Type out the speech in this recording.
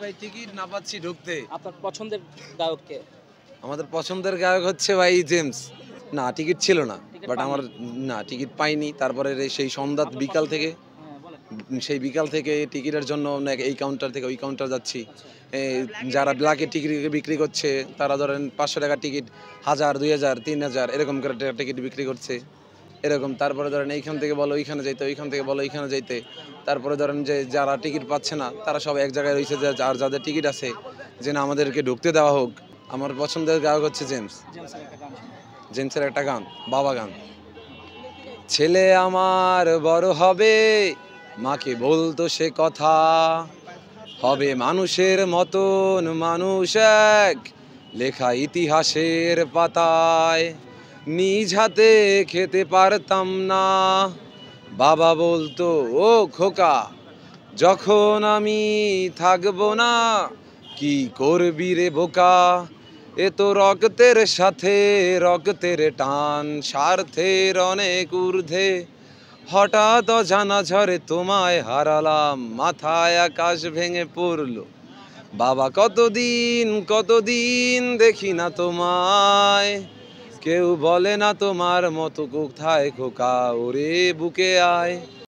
ভাই টিকিট না পাচ্ছি ঢুকতে। আপনার পছন্দের গায়ক কে? আমাদের পছন্দের গায়ক হচ্ছে ভাই জেমস। না টিকিট ছিল না, টিকিট বাট পাননি? আমার না টিকিট পাইনি। তারপরে সেই সন্ধ্যা আপনার বিকাল থেকে হ্যাঁ, বলেন। সেই বিকাল থেকে টিকিটের জন্য এই কাউন্টার থেকে ওই কাউন্টার যাচ্ছি। আচ্ছা। যারা ব্ল্যাকে টিকিট বিক্রি করছে তারা ধরেন ৫০০ টাকার টিকিট ১০০০, ২০০০, ৩০০০ এরকম করে টিকিট বিক্রি করছে। এরকম তারপরে ধরেন এইখান থেকে বলো ওইখানে যাইতে, ওইখান থেকে বলো ওইখানে যাইতে। তারপরে ধরেন যে যারা টিকিট পাচ্ছে না তারা সব এক জায়গায় রয়েছে, আর যাদের টিকিট আছে যে না আমাদেরকে ঢুকতে দেওয়া হোক। আমার পছন্দের গায়ক হচ্ছে জেমস। জেমসের একটা গান শোনান। জেমসের একটা গান, বাবা গান। ছেলে আমার বড় হবে, মাকে বলতো সে কথা, হবে মানুষের মতন মানুষ এক, লেখা ইতিহাসের পাতায়। নিজ হাতে খেতে পারতাম না, বাবা বলতো ও খোকা, যখন আমি থাকবো না, কি করবি রে বোকা। এ তো রক্তের সাথে রক্তের টান, স্বার্থের অনেক ঊর্ধ্বে, হঠাৎ অজানা ঝড়ে তোমায় হারালাম, মাথায় আকাশ ভেঙে পড়লো। বাবা কতদিন কতদিন দেখি না তোমায়, কেউ বলে না তোমার মতো কোথায় খোকা, ওরে বুকে আয়।